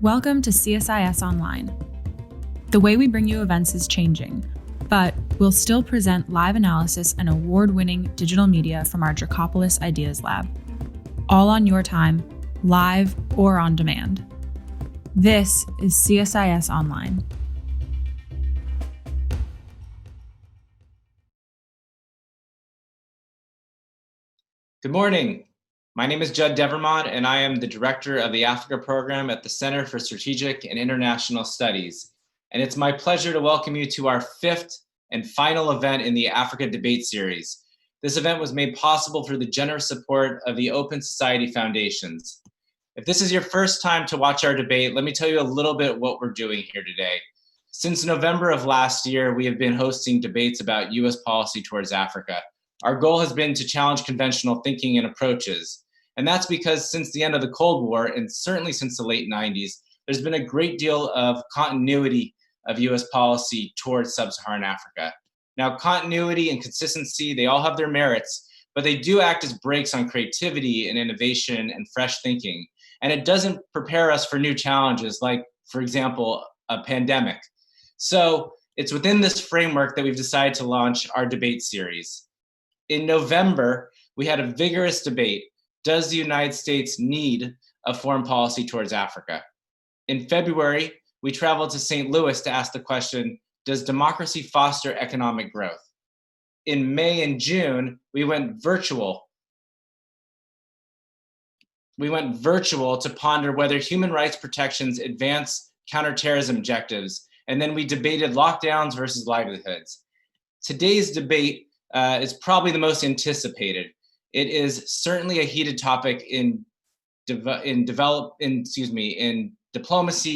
Welcome to CSIS Online. The way we bring you events is changing, but we'll still present live analysis and award-winning digital media from our Dracopolis Ideas Lab. All on your time, live or on demand. This is CSIS Online. Good morning. My name is Judd Devermont, and I am the director of the Africa program at the Center for Strategic and International Studies. And it's my pleasure to welcome you to our fifth and final event in the Africa Debate Series. This event was made possible through the generous support of the Open Society Foundations. If this is your first time to watch our debate, let me tell you a little bit what we're doing here today. Since November of last year, we have been hosting debates about US policy towards Africa. Our goal has been to challenge conventional thinking and approaches. And that's because since the end of the Cold War, and certainly since the late 90s, there's been a great deal of continuity of US policy towards sub-Saharan Africa. Now, continuity and consistency, they all have their merits, but they do act as brakes on creativity and innovation and fresh thinking. And it doesn't prepare us for new challenges like, for example, a pandemic. So it's within this framework that we've decided to launch our debate series. In November, we had a vigorous debate. Does the United States need a foreign policy towards Africa? In February, we traveled to St. Louis to ask the question, does democracy foster economic growth? In May and June, we went virtual. To ponder whether human rights protections advance counterterrorism objectives, and then we debated lockdowns versus livelihoods. Today's debate is probably the most anticipated. It is certainly a heated topic in diplomacy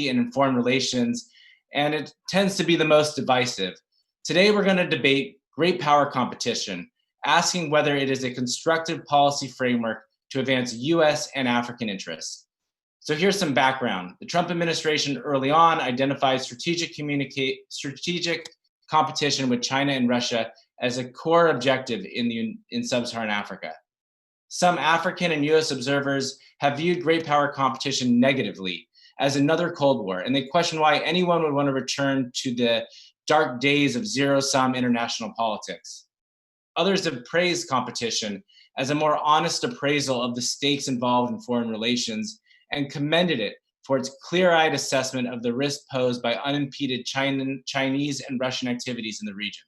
and in foreign relations, and it tends to be the most divisive. Today, we're going to debate great power competition, asking whether it is a constructive policy framework to advance US and African interests. So here's some background. The Trump administration early on identified strategic competition with China and Russia as a core objective in sub-Saharan Africa. Some African and US observers have viewed great power competition negatively as another Cold War, and they question why anyone would want to return to the dark days of zero-sum international politics. Others have praised competition as a more honest appraisal of the stakes involved in foreign relations and commended it for its clear-eyed assessment of the risk posed by unimpeded Chinese and Russian activities in the region.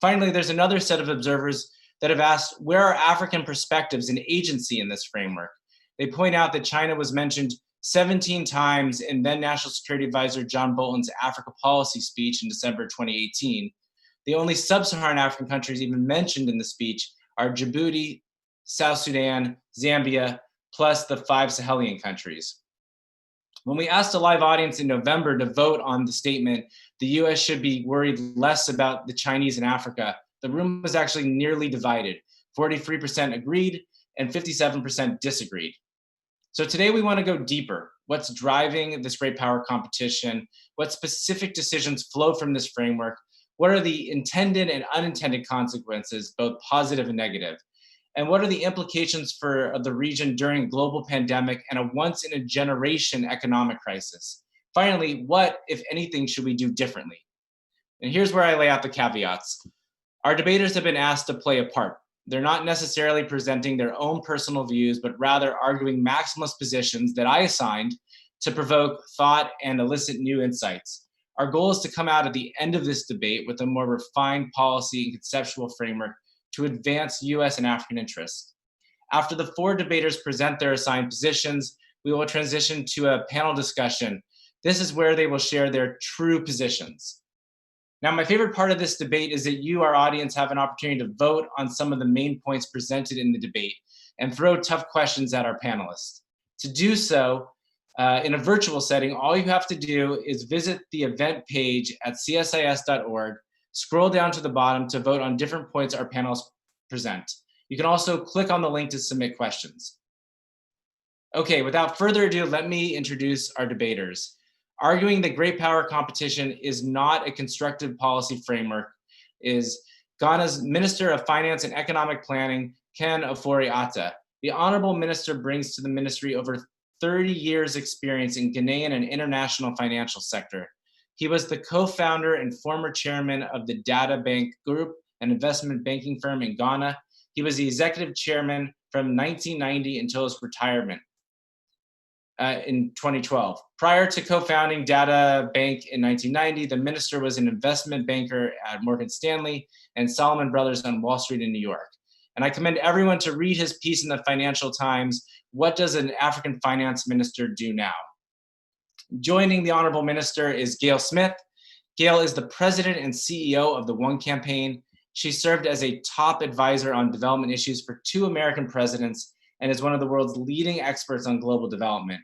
Finally, there's another set of observers that have asked, where are African perspectives and agency in this framework? They point out that China was mentioned 17 times in then National Security Adviser John Bolton's Africa Policy speech in December 2018. The only sub-Saharan African countries even mentioned in the speech are Djibouti, South Sudan, Zambia, plus the 5 Sahelian countries. When we asked a live audience in November to vote on the statement, the US should be worried less about the Chinese in Africa, the room was actually nearly divided. 43% agreed and 57% disagreed. So today we want to go deeper. What's driving this great power competition? What specific decisions flow from this framework? What are the intended and unintended consequences, both positive and negative? And what are the implications for the region during a global pandemic and a once-in-a-generation economic crisis? Finally, what, if anything, should we do differently? And here's where I lay out the caveats. Our debaters have been asked to play a part. They're not necessarily presenting their own personal views, but rather arguing maximalist positions that I assigned to provoke thought and elicit new insights. Our goal is to come out at the end of this debate with a more refined policy and conceptual framework to advance US and African interests. After the 4 debaters present their assigned positions, we will transition to a panel discussion. This is where they will share their true positions. Now, my favorite part of this debate is that you, our audience, have an opportunity to vote on some of the main points presented in the debate and throw tough questions at our panelists. To do so, in a virtual setting, all you have to do is visit the event page at csis.org, scroll down to the bottom to vote on different points our panelists present. You can also click on the link to submit questions. Okay, without further ado, let me introduce our debaters. Arguing that great power competition is not a constructive policy framework is Ghana's Minister of Finance and Economic Planning, Ken Ofori-Atta. The Honorable Minister brings to the ministry over 30 years experience in Ghanaian and international financial sector. He was the co-founder and former chairman of the Data Bank Group, an investment banking firm in Ghana. He was the executive chairman from 1990 until his retirement in 2012. Prior to co-founding Data Bank in 1990, the minister was an investment banker at Morgan Stanley and Salomon Brothers on Wall Street in New York. And I commend everyone to read his piece in the Financial Times, What Does an African Finance Minister Do Now? Joining the Honorable Minister is Gail Smith. Gail is the president and CEO of the One Campaign. She served as a top advisor on development issues for 2 American presidents and is one of the world's leading experts on global development.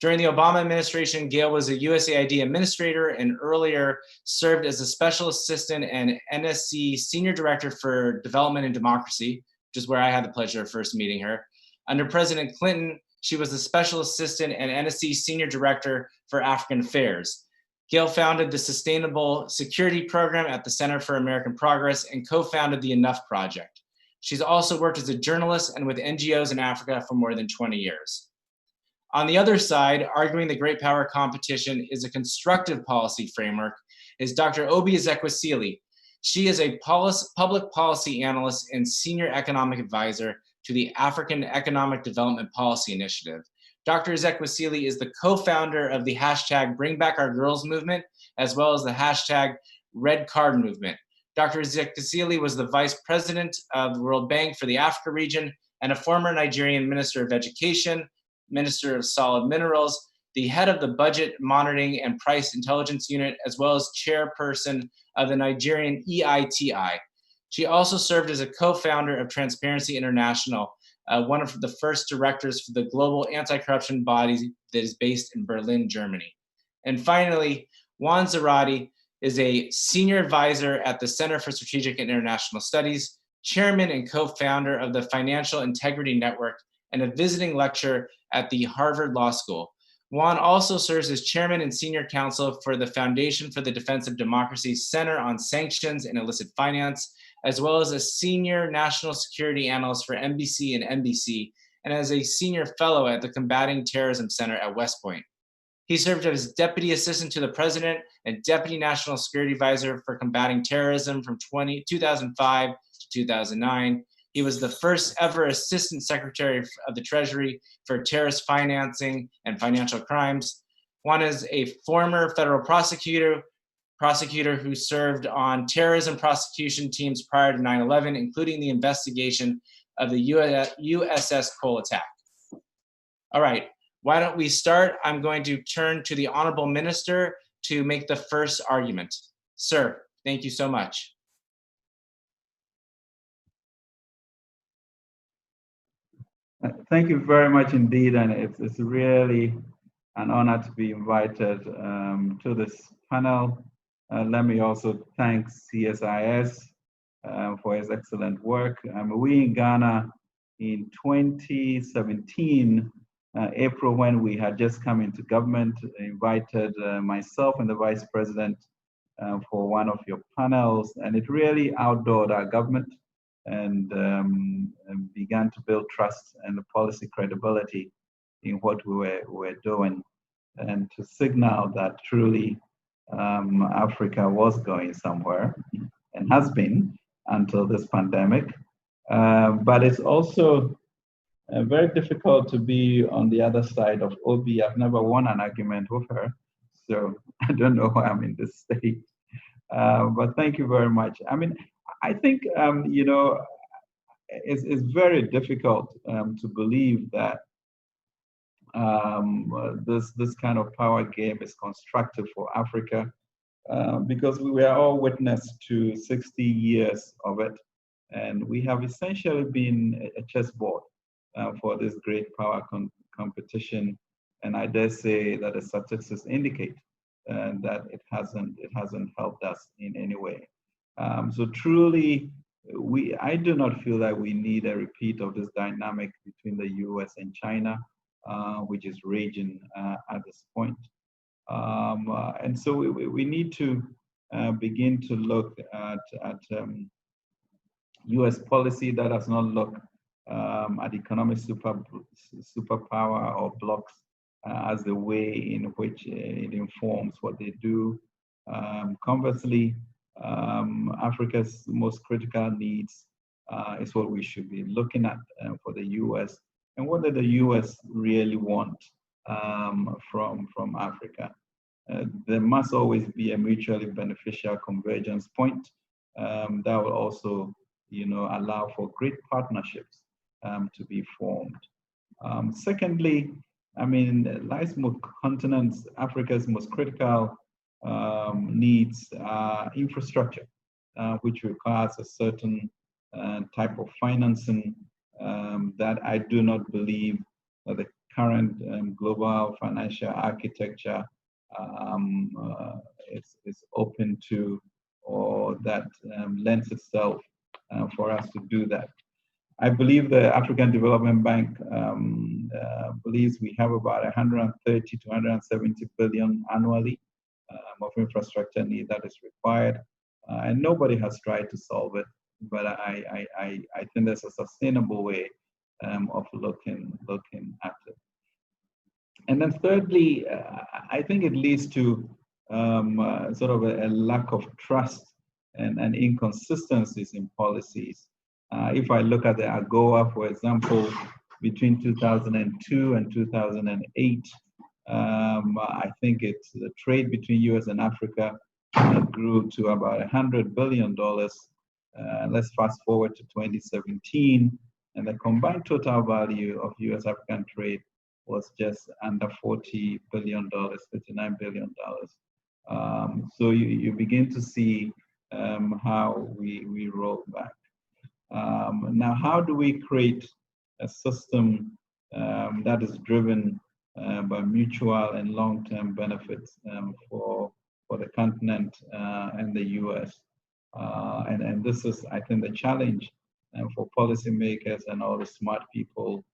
During the Obama administration, Gail was a USAID administrator and earlier served as a special assistant and NSC senior director for development and democracy, which is where I had the pleasure of first meeting her. Under President Clinton, she was the special assistant and NSC senior director for African Affairs. Gail founded the Sustainable Security Program at the Center for American Progress and co-founded the Enough Project. She's also worked as a journalist and with NGOs in Africa for more than 20 years. On the other side, arguing the great power competition is a constructive policy framework, is Dr. Obi Ezekwesili. She is a public policy analyst and senior economic advisor to the African Economic Development Policy Initiative. Dr. Ezekwesili is the co-founder of the hashtag Bring Back Our Girls movement, as well as the hashtag Red Card movement. Dr. Ezekwesili was the vice president of the World Bank for the Africa region and a former Nigerian Minister of Education, Minister of Solid Minerals, the head of the Budget Monitoring and Price Intelligence Unit, as well as chairperson of the Nigerian EITI. She also served as a co-founder of Transparency International, one of the first directors for the global anti-corruption body that is based in Berlin, Germany. And finally, Juan Zarate is a senior advisor at the Center for Strategic and International Studies, chairman and co-founder of the Financial Integrity Network, and a visiting lecturer at the Harvard Law School. Juan also serves as chairman and senior counsel for the Foundation for the Defense of Democracy's Center on Sanctions and Illicit Finance, as well as a senior national security analyst for NBC and NBC, and as a senior fellow at the Combating Terrorism Center at West Point. He served as deputy assistant to the president and deputy national security advisor for combating terrorism from 2005 to 2009. He was the first ever assistant secretary of the Treasury for terrorist financing and financial crimes. Juan is a former federal prosecutor who served on terrorism prosecution teams prior to 9/11, including the investigation of the USS Cole attack. All right, why don't we start? I'm going to turn to the Honorable Minister to make the first argument. Sir, thank you so much. Thank you very much indeed, and it's really an honor to be invited to this panel. Let me also thank CSIS for its excellent work. We in Ghana in 2017, April, when we had just come into government, invited myself and the Vice President for one of your panels, and it really outdoored our government and began to build trust and the policy credibility in what we were doing, and to signal that truly Africa was going somewhere and has been until this pandemic. But it's also very difficult to be on the other side of Obi. I've never won an argument with her, so I don't know why I'm in this state. But thank you very much. I mean, I think, it's very difficult to believe that this kind of power game is constructive for Africa because we were all witness to 60 years of it. And we have essentially been a chessboard for this great power competition. And I dare say that the statistics indicate that it hasn't helped us in any way. So truly, I do not feel that we need a repeat of this dynamic between the US and China, which is raging at this point. And so we need to begin to look at US policy that does not look at economic superpower or blocks as the way in which it informs what they do. Conversely, Africa's most critical needs is what we should be looking at for the US, and what does the US really want from Africa. There must always be a mutually beneficial convergence point that will also, allow for great partnerships to be formed. Secondly, life's continents, Africa's most critical needs are infrastructure, which requires a certain type of financing that I do not believe that the current global financial architecture is open to, or that lends itself for us to do that. I believe the African Development Bank believes we have about 130 to 170 billion annually of infrastructure need that is required, and nobody has tried to solve it. But I think there's a sustainable way of looking at it. And then thirdly, I think it leads to sort of a lack of trust and inconsistencies in policies. If I look at the AGOA, for example, between 2002 and 2008, I think the trade between US and Africa grew to about $100 billion. Let's fast forward to 2017, and the combined total value of US-African trade was just under $40 billion, $39 billion. So you begin to see how we roll back. Now, how do we create a system that is driven by mutual and long-term benefits for the continent and the US? And this is, I think, the challenge for policymakers and all the smart people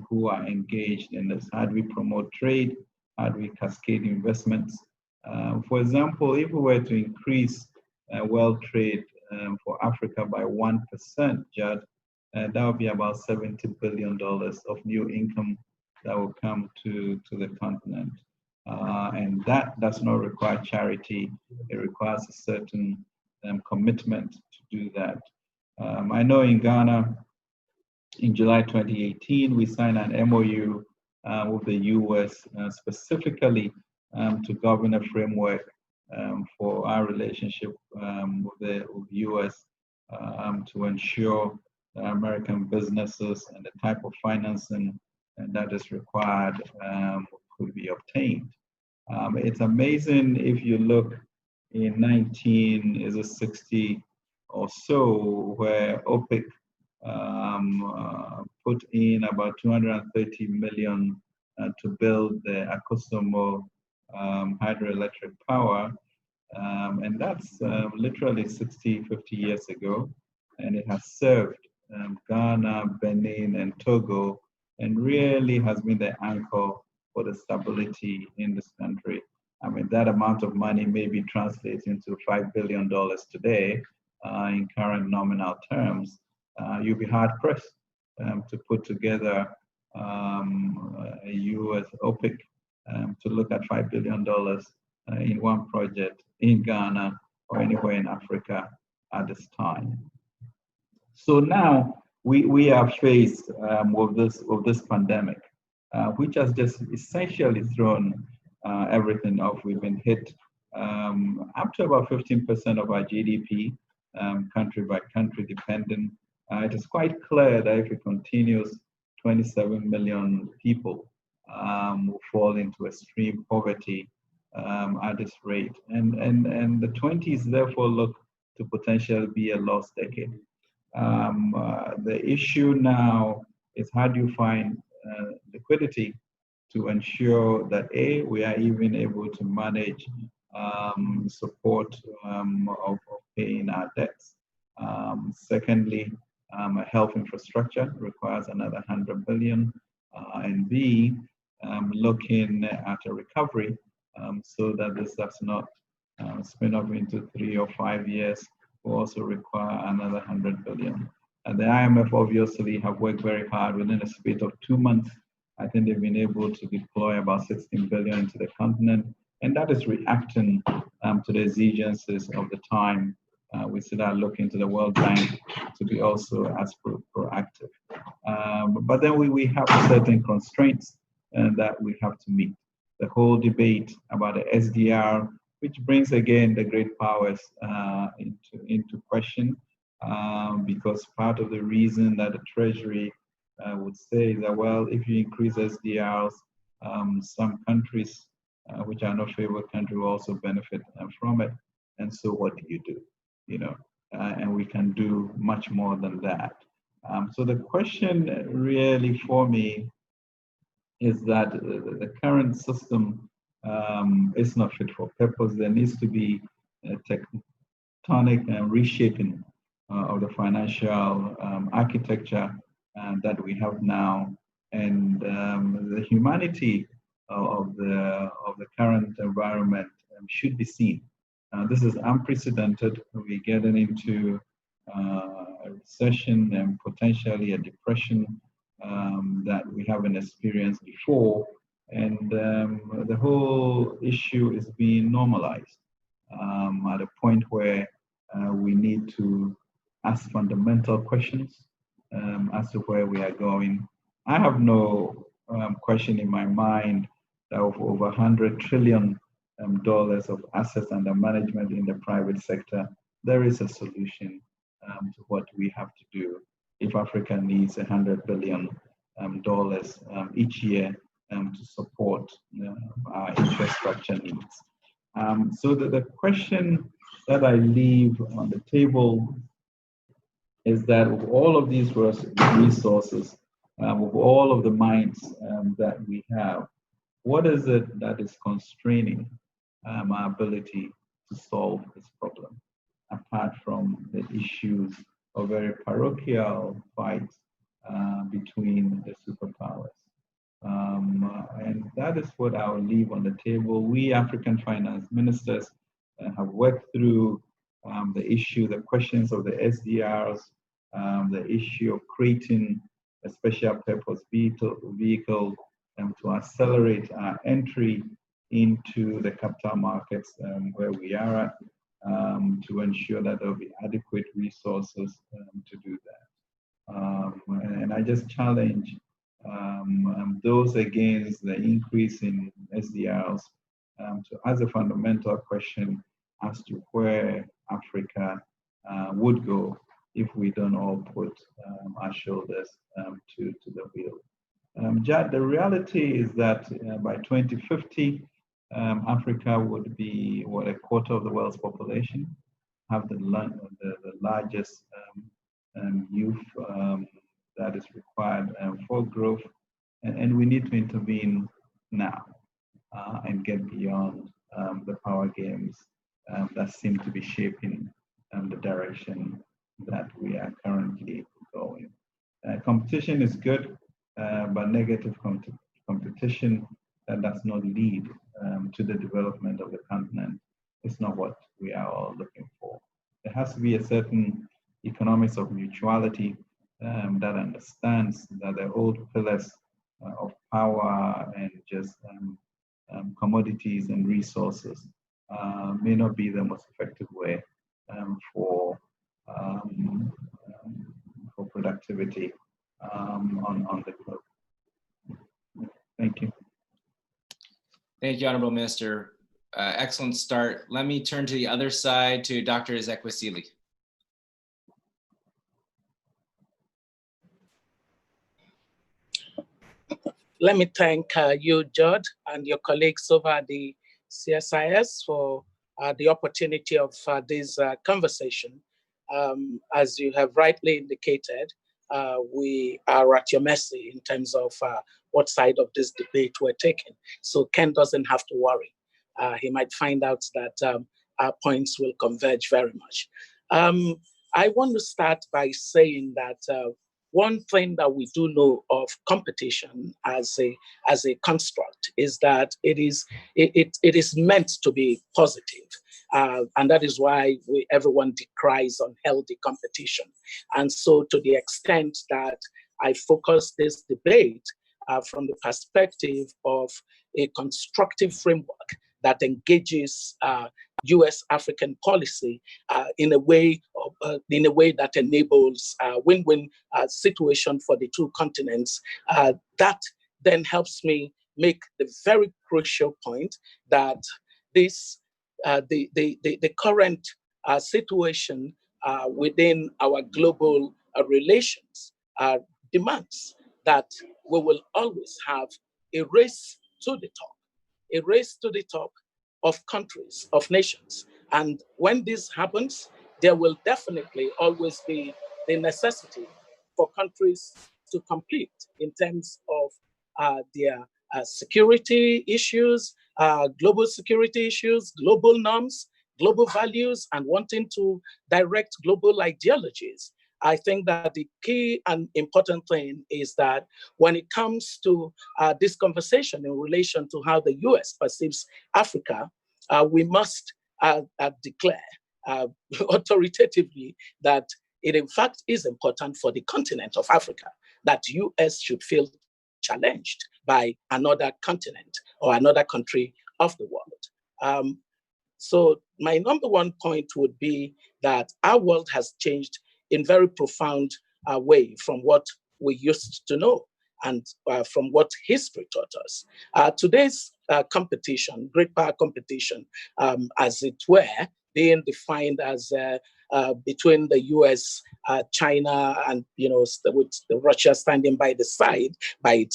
who are engaged in this. How do we promote trade? How do we cascade investments? For example, if we were to increase world trade for Africa by 1%, Judd, that would be about $70 billion of new income that will come to the continent. And that does not require charity. It requires a certain commitment to do that. I know in Ghana, in July 2018, we signed an MOU with the US specifically to govern a framework for our relationship with the US to ensure that American businesses and the type of financing that is required could be obtained. It's amazing if you look in 1960 or so, where OPEC put in about 230 million to build the Akusumo hydroelectric power. And that's literally 50 years ago. And it has served Ghana, Benin, and Togo, and really has been the anchor for the stability in this country. That amount of money maybe translates into $5 billion today in current nominal terms. You'll be hard pressed to put together a US OPEC to look at $5 billion in one project in Ghana or anywhere in Africa at this time. So now we are faced with this pandemic, which has just essentially thrown everything off. We've been hit up to about 15% of our GDP, country by country dependent. It is quite clear that if it continues, 27 million people will fall into extreme poverty at this rate. And the 20s therefore look to potentially be a lost decade. The issue now is, how do you find liquidity to ensure that A, we are even able to manage support of paying our debts. Secondly, health infrastructure requires another 100 billion, and B, looking at a recovery so that this does not spin off into 3 or 5 years, will also require another 100 billion. And the IMF obviously have worked very hard within a space of 2 months I think they've been able to deploy about 16 billion into the continent, and that is reacting to the exigencies of the time. We see that looking to the World Bank to be also as proactive. But then we have certain constraints that we have to meet. The whole debate about the SDR, which brings again the great powers into question, because part of the reason that the Treasury would say that, well, if you increase SDRs, some countries which are not favored country will also benefit from it. And so what do you do? And we can do much more than that. So the question really for me is that the current system is not fit for purpose. There needs to be a tectonic reshaping of the financial architecture that we have now, and the humanity of the current environment should be seen. This is unprecedented. We're getting into a recession and potentially a depression that we haven't experienced before, and the whole issue is being normalized at a point where we need to ask fundamental questions as to where we are going. I have no question in my mind that of over $100 trillion of assets under management in the private sector, there is a solution to what we have to do if Africa needs $100 billion each year to support our infrastructure needs. So the question that I leave on the table is that with all of these resources, with all of the minds that we have, what is it that is constraining our ability to solve this problem, apart from the issues of very parochial fights between the superpowers? And that is what I'll leave on the table. We African finance ministers have worked through the questions of the SDRs, the issue of creating a special purpose vehicle to accelerate our entry into the capital markets where we are at, to ensure that there will be adequate resources to do that. And I just challenge those against the increase in SDRs to ask a fundamental question as to where Africa would go if we don't all put our shoulders to the wheel. Jad, the reality is that by 2050, Africa would be a quarter of the world's population, have the largest youth that is required for growth, and we need to intervene now and get beyond the power games that seem to be shaping the direction that we are currently going. Competition is good, but negative competition that does not lead to the development of the continent is not what we are all looking for. There has to be a certain economics of mutuality that understands that the old pillars of power and just commodities and resources may not be the most effective way for productivity on the globe. Thank you. Thank you, Honorable Minister. Excellent start. Let me turn to the other side to Dr. Zachary Celia. Let me thank you, Judd, and your colleagues over at the CSIS for the opportunity of this conversation. As you have rightly indicated, we are at your mercy in terms of what side of this debate we're taking. So Ken doesn't have to worry. He might find out that our points will converge very much. I want to start by saying that one thing that we do know of competition as a construct is that it is meant to be positive. And that is why everyone decries unhealthy competition. And so to the extent that I focus this debate from the perspective of a constructive framework that engages U.S.-African policy in a way that enables a win-win situation for the two continents. That then helps me make the very crucial point that this the current situation within our global relations demands that we will always have a race to the top of countries, of nations. And when this happens, there will definitely always be the necessity for countries to compete in terms of their security issues, global security issues, global norms, global values, and wanting to direct global ideologies. I think that the key and important thing is that when it comes to this conversation in relation to how the US perceives Africa, we must declare authoritatively that it in fact is important for the continent of Africa that US should feel challenged by another continent or another country of the world. So my number one point would be that our world has changed in very profound way from what we used to know and from what history taught us. Today's competition, great power competition, as it were, being defined as between the US, China, and with Russia standing by its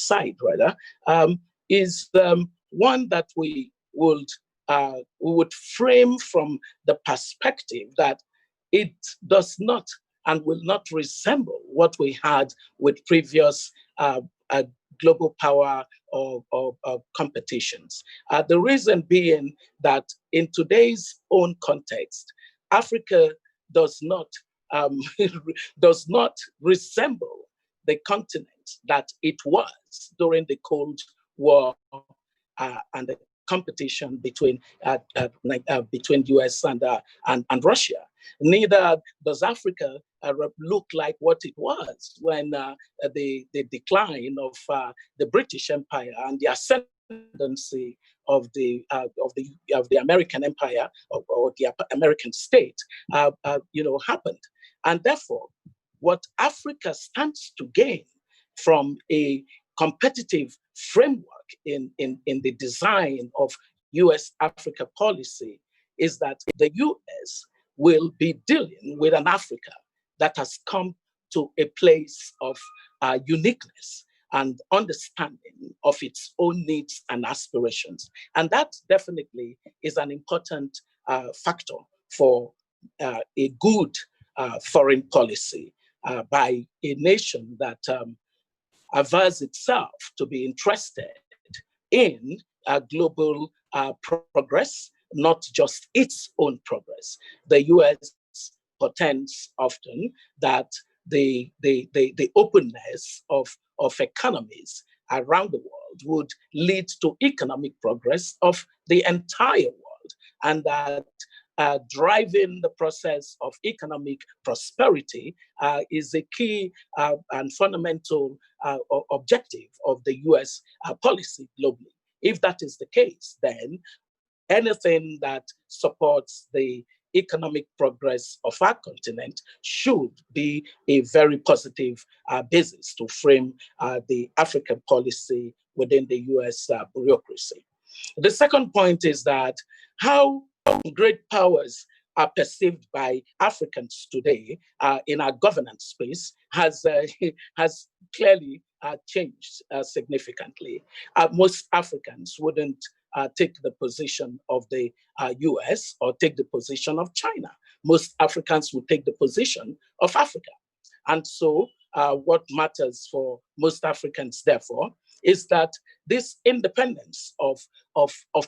side rather, is one that we would frame from the perspective that it does not and will not resemble what we had with previous global power or competitions. The reason being that in today's own context, Africa does not resemble the continent that it was during the Cold War and the competition between US and Russia. Neither does Africa look like what it was when the decline of the British Empire and the ascendancy of the American Empire or the American state happened. And therefore, what Africa stands to gain from a competitive framework in the design of US-Africa policy is that the US will be dealing with an Africa that has come to a place of uniqueness and understanding of its own needs and aspirations. And that definitely is an important factor for a good foreign policy by a nation that avers itself to be interested in global progress, not just its own progress. The US portends often that the openness of economies around the world would lead to economic progress of the entire world, and that driving the process of economic prosperity is a key and fundamental objective of the US policy globally. If that is the case, then anything that supports the economic progress of our continent should be a very positive basis to frame the African policy within the US bureaucracy. The second point is that how great powers are perceived by Africans today in our governance space has clearly changed significantly. Most Africans wouldn't take the position of the US or take the position of China. Most Africans would take the position of Africa. And so what matters for most Africans, therefore, is that this independence of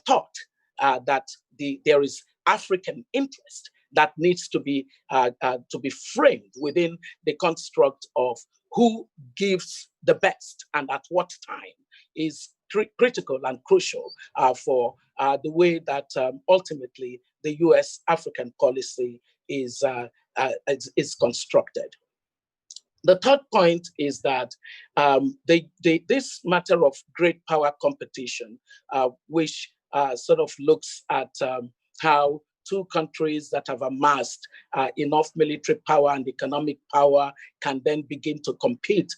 thought, that there is African interest that needs to be framed within the construct of who gives the best and at what time is critical and crucial for the way that ultimately the US African policy is constructed. The third point is that this matter of great power competition, which sort of looks at how two countries that have amassed enough military power and economic power can then begin to compete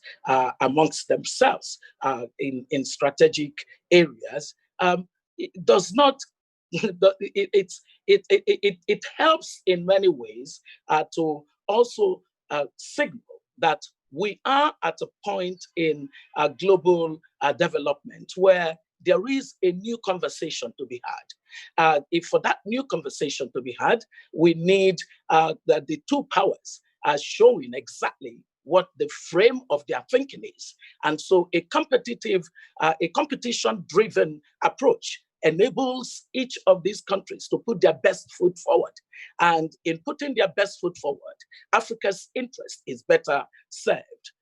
amongst themselves in strategic areas. It does not. It helps in many ways to also signal that we are at a point in global development where there is a new conversation to be had. If for that new conversation to be had, we need the two powers showing exactly what the frame of their thinking is. And so a competition-driven approach enables each of these countries to put their best foot forward. And in putting their best foot forward, Africa's interest is better served.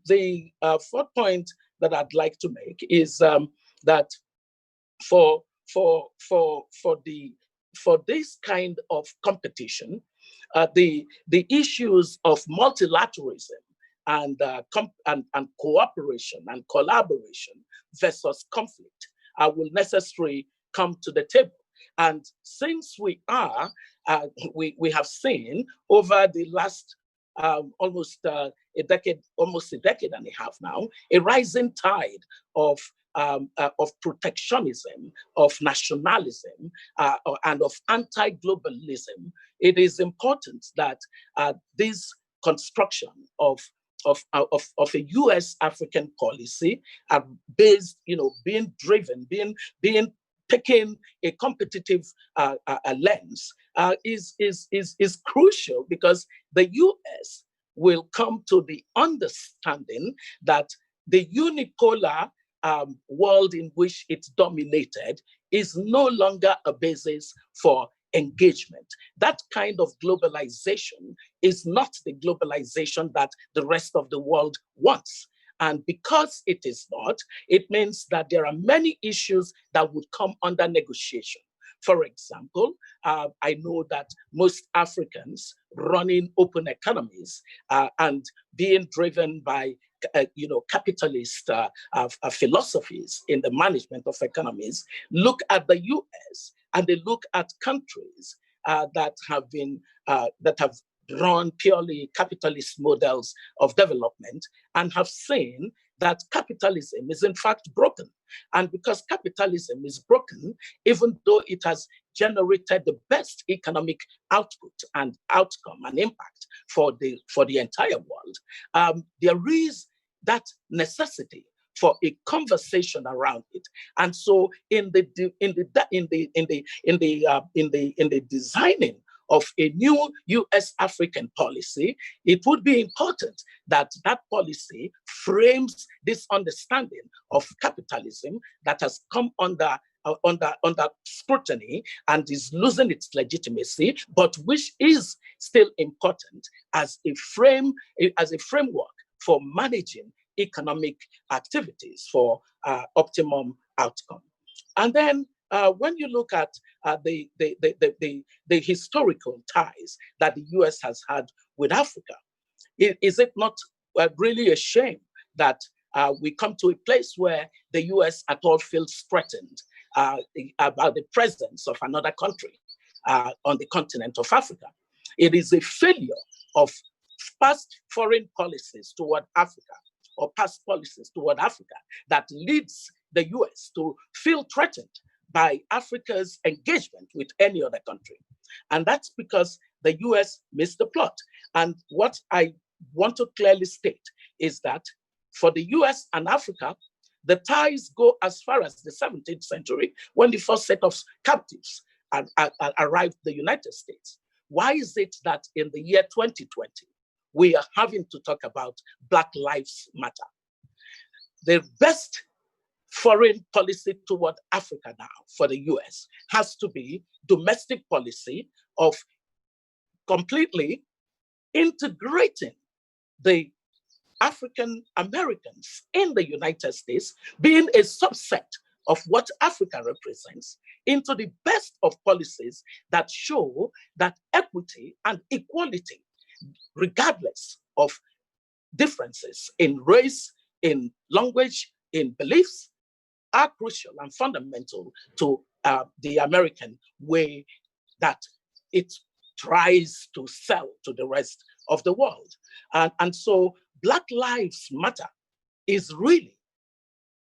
The fourth point that I'd like to make is that for this kind of competition, the issues of multilateralism and cooperation and collaboration versus conflict will necessarily come to the table. And since we have seen over the last almost a decade and a half now, a rising tide of protectionism, of nationalism, and of anti-globalism, it is important that this construction of a U.S.-African policy based, being driven, taking a competitive lens is crucial, because the U.S. will come to the understanding that the unipolar world in which it's dominated is no longer a basis for engagement. That kind of globalization is not the globalization that the rest of the world wants. And because it is not, it means that there are many issues that would come under negotiation. For example, I know that most Africans running open economies and being driven by capitalist philosophies in the management of economies look at the US and they look at countries that have run purely capitalist models of development and have seen that capitalism is in fact broken. And because capitalism is broken, even though it has generated the best economic output and outcome and impact for the entire world, there is that necessity for a conversation around it. And so in the designing of a new US-African policy, it would be important that that policy frames this understanding of capitalism that has come under scrutiny and is losing its legitimacy, but which is still important as a framework for managing economic activities for optimum outcome. And then when you look at the historical ties that the US has had with Africa, is it not really a shame that we come to a place where the US at all feels threatened about the presence of another country on the continent of Africa? It is a failure of past foreign policies toward Africa, or past policies toward Africa, that leads the US to feel threatened by Africa's engagement with any other country. And that's because the US missed the plot. And what I want to clearly state is that for the US and Africa, the ties go as far as the 17th century, when the first set of captives arrived in the United States. Why is it that in the year 2020, we are having to talk about Black Lives Matter? The best foreign policy toward Africa now for the US has to be domestic policy of completely integrating the African Americans in the United States, being a subset of what Africa represents, into the best of policies that show that equity and equality, regardless of differences in race, in language, in beliefs are crucial and fundamental to the American way that it tries to sell to the rest of the world. And so Black Lives Matter is really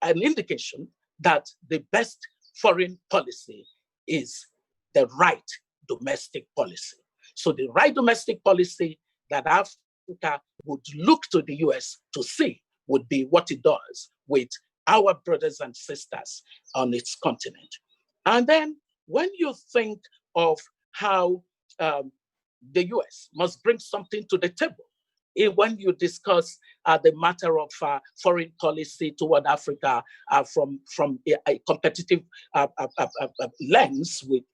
an indication that the best foreign policy is the right domestic policy. So the right domestic policy that Africa would look to the US to see would be what it does with our brothers and sisters on its continent. And then when you think of how the US must bring something to the table, when you discuss the matter of foreign policy toward Africa from a competitive lens with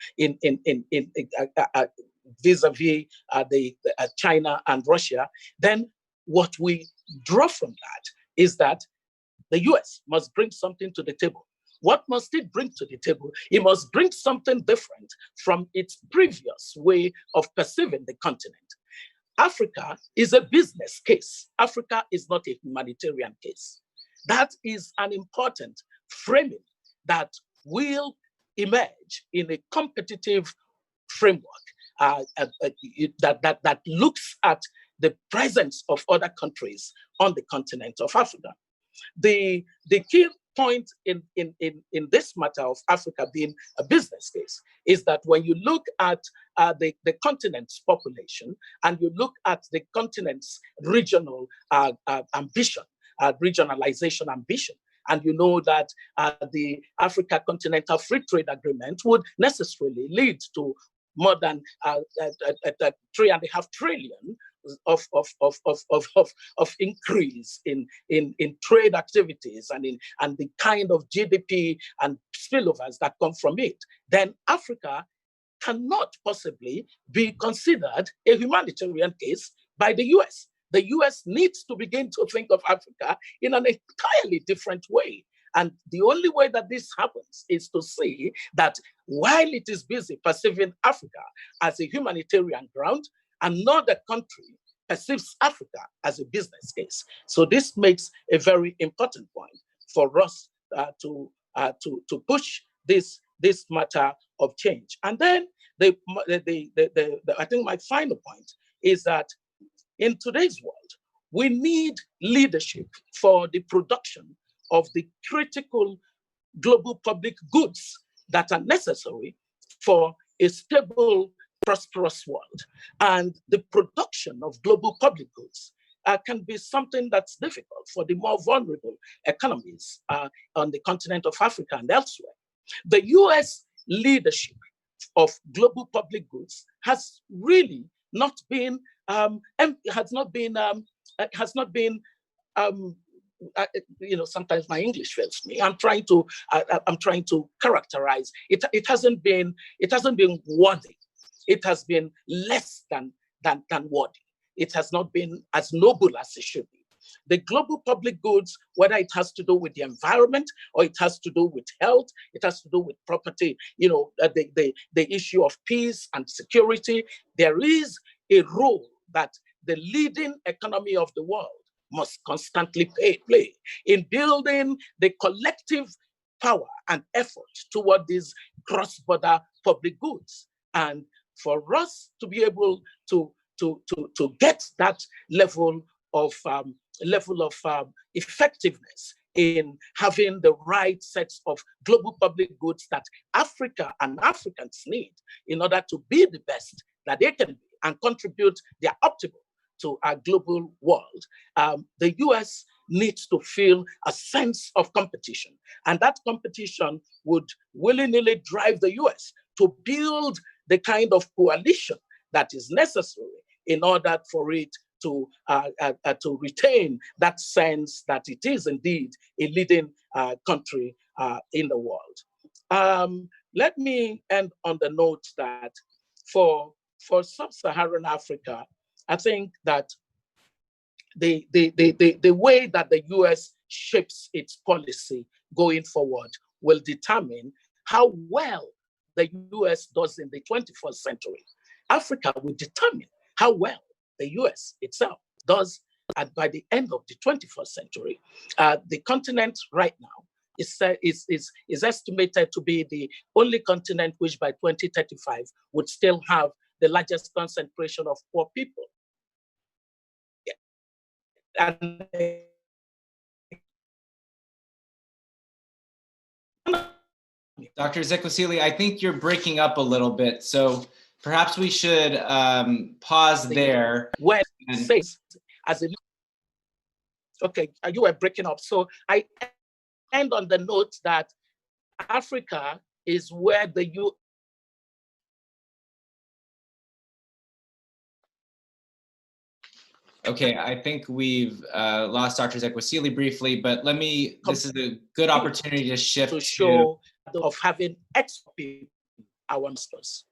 vis-a-vis the China and Russia, then what we draw from that is that the US must bring something to the table. What must it bring to the table? It must bring something different from its previous way of perceiving the continent. Africa is a business case. Africa is not a humanitarian case. That is an important framing that will emerge in a competitive framework that looks at the presence of other countries on the continent of Africa. The key point in this matter of Africa being a business case is that when you look at the continent's population and you look at the continent's regional ambition, regionalization ambition, and you know that the Africa Continental Free Trade Agreement would necessarily lead to more than 3.5 trillion of increase in trade activities and the kind of GDP and spillovers that come from it, then Africa cannot possibly be considered a humanitarian case by the US. The US needs to begin to think of Africa in an entirely different way. And the only way that this happens is to see that while it is busy perceiving Africa as a humanitarian ground, another country perceives Africa as a business case. So this makes a very important point for us to push this matter of change. And then I think my final point is that in today's world, we need leadership for the production of the critical global public goods that are necessary for a stable, prosperous world. And the production of global public goods can be something that's difficult for the more vulnerable economies on the continent of Africa and elsewhere. The US leadership of global public goods has really not been sometimes my English fails me. I'm trying to characterize it. It hasn't been worthy. It has been less than worthy. It has not been as noble as it should be. The global public goods, whether it has to do with the environment or it has to do with health, it has to do with property, the issue of peace and security, there is a role that the leading economy of the world must constantly play in building the collective power and effort toward these cross-border public goods. And for us to be able to get that level of effectiveness in having the right sets of global public goods that Africa and Africans need in order to be the best that they can be and contribute their optimal to our global world, the US needs to feel a sense of competition. And that competition would willy-nilly drive the US to build the kind of coalition that is necessary in order for it to retain that sense that it is indeed a leading country in the world. Let me end on the note that for sub-Saharan Africa, I think that the way that the US shapes its policy going forward will determine how well the US does in the 21st century. Africa will determine how well the US itself does And by the end of the 21st century, the continent right now is estimated to be the only continent which by 2035 would still have the largest concentration of poor people. And Dr. Celia, I think you're breaking up a little bit, so perhaps we should pause there. Where it says, okay, you were breaking up. So I end on the note that Africa is where the Okay, I think we've lost Dr. Celia briefly, but this is a good opportunity to shift to show of having extra people, our masters.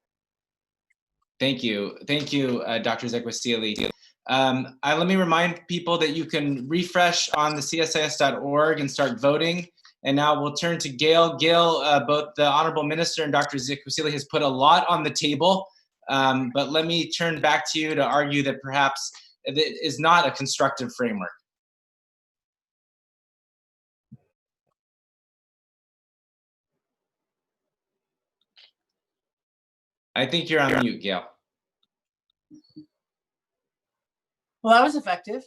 Thank you, Dr. Celia. Let me remind people that you can refresh on the CSIS.org and start voting. And now we'll turn to Gail. Gail, both the Honorable Minister and Dr. Celia has put a lot on the table, but let me turn back to you to argue that perhaps it is not a constructive framework. I think you're on mute, Gail. Well, that was effective.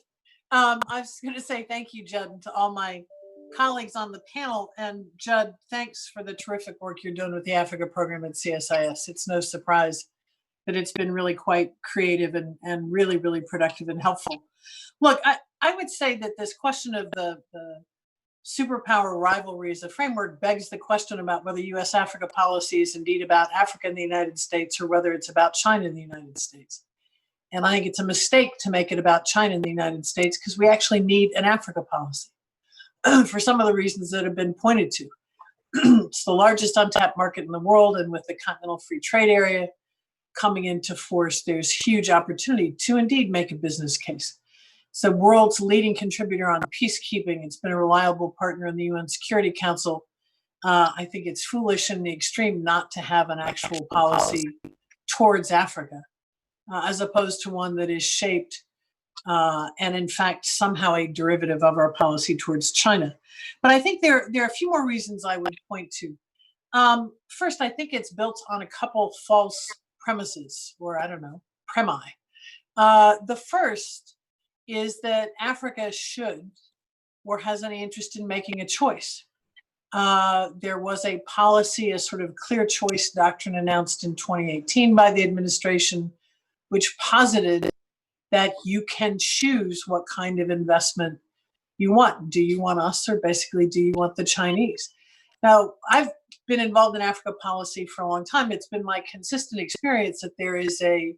I was going to say thank you, Judd, and to all my colleagues on the panel. And Judd, thanks for the terrific work you're doing with the Africa program at CSIS. It's no surprise that it's been really quite creative and really, really productive and helpful. Look, I would say that this question of the superpower rivalry as a framework begs the question about whether US-Africa policy is indeed about Africa and the United States or whether it's about China and the United States. And I think it's a mistake to make it about China and the United States because we actually need an Africa policy for some of the reasons that have been pointed to. It's the largest untapped market in the world, and with the Continental Free Trade Area coming into force, there's huge opportunity to indeed make a business case. It's the world's leading contributor on peacekeeping. It's been a reliable partner in the UN Security Council. I think it's foolish in the extreme not to have an actual policy towards Africa, as opposed to one that is shaped and in fact somehow a derivative of our policy towards China. But I think there are a few more reasons I would point to. First, I think it's built on a couple false premises, or I don't know, premi. The first is that Africa should or has any interest in making a choice. There was a policy, a sort of clear choice doctrine announced in 2018 by the administration, which posited that you can choose what kind of investment you want. Do you want us, or basically, do you want the Chinese? Now, I've been involved in Africa policy for a long time. It's been my consistent experience that there is a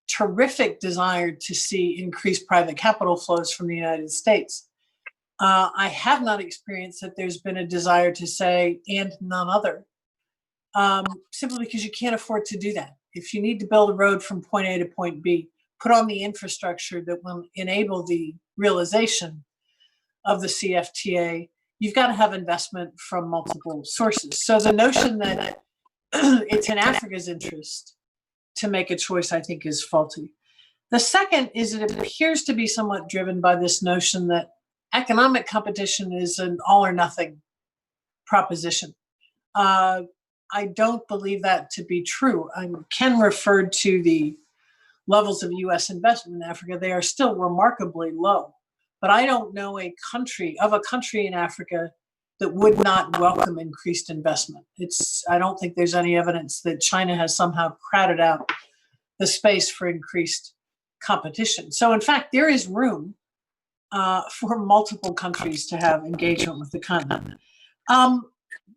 terrific desire to see increased private capital flows from the United States. I have not experienced that there's been a desire to say, and none other, simply because you can't afford to do that. If you need to build a road from point A to point B, put on the infrastructure that will enable the realization of the CFTA, you've got to have investment from multiple sources. So the notion that it's in Africa's interest to make a choice, I think, is faulty. The second is it appears to be somewhat driven by this notion that economic competition is an all or nothing proposition. I don't believe that to be true. Ken referred to the levels of US investment in Africa. They are still remarkably low. But I don't know a country in Africa that would not welcome increased investment. I don't think there's any evidence that China has somehow crowded out the space for increased competition. So in fact, there is room for multiple countries to have engagement with the continent.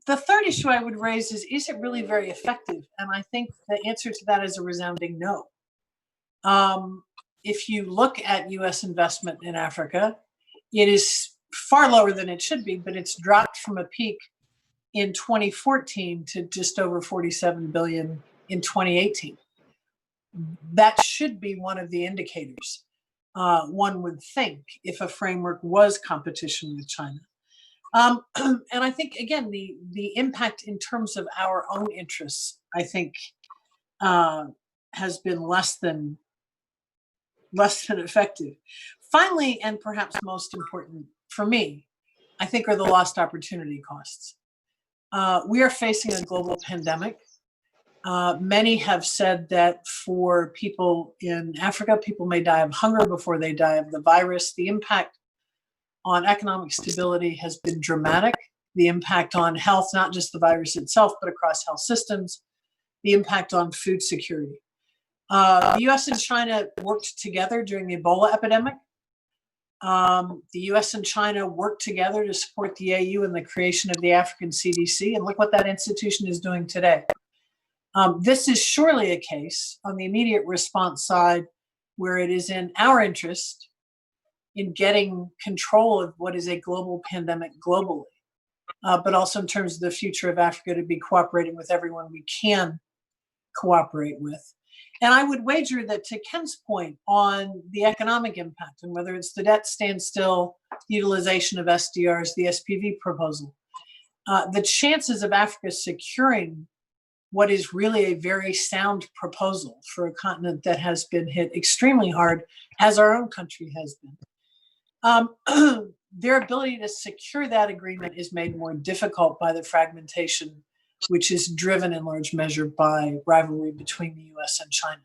The third issue I would raise is it really very effective? And I think the answer to that is a resounding no. If you look at US investment in Africa, it is far lower than it should be, but it's dropped from a peak in 2014 to just over 47 billion in 2018. That should be one of the indicators, one would think, if a framework was competition with China. And I think, again, the impact in terms of our own interests, I think, has been less than less than effective. Finally, and perhaps most important for me, I think are the lost opportunity costs. We are facing a global pandemic. Many have said that for people in Africa, people may die of hunger before they die of the virus. The impact on economic stability has been dramatic. The impact on health, not just the virus itself, but across health systems, the impact on food security. The US and China worked together during the Ebola epidemic. The US and China worked together to support the AU in the creation of the African CDC, and look what that institution is doing today. This is surely a case on the immediate response side where it is in our interest in getting control of what is a global pandemic globally, but also in terms of the future of Africa, to be cooperating with everyone we can cooperate with. And I would wager that, to Ken's point on the economic impact, and whether it's the debt standstill, utilization of SDRs, the SPV proposal, the chances of Africa securing what is really a very sound proposal for a continent that has been hit extremely hard, as our own country has been. Their ability to secure that agreement is made more difficult by the fragmentation, which is driven in large measure by rivalry between the US and China.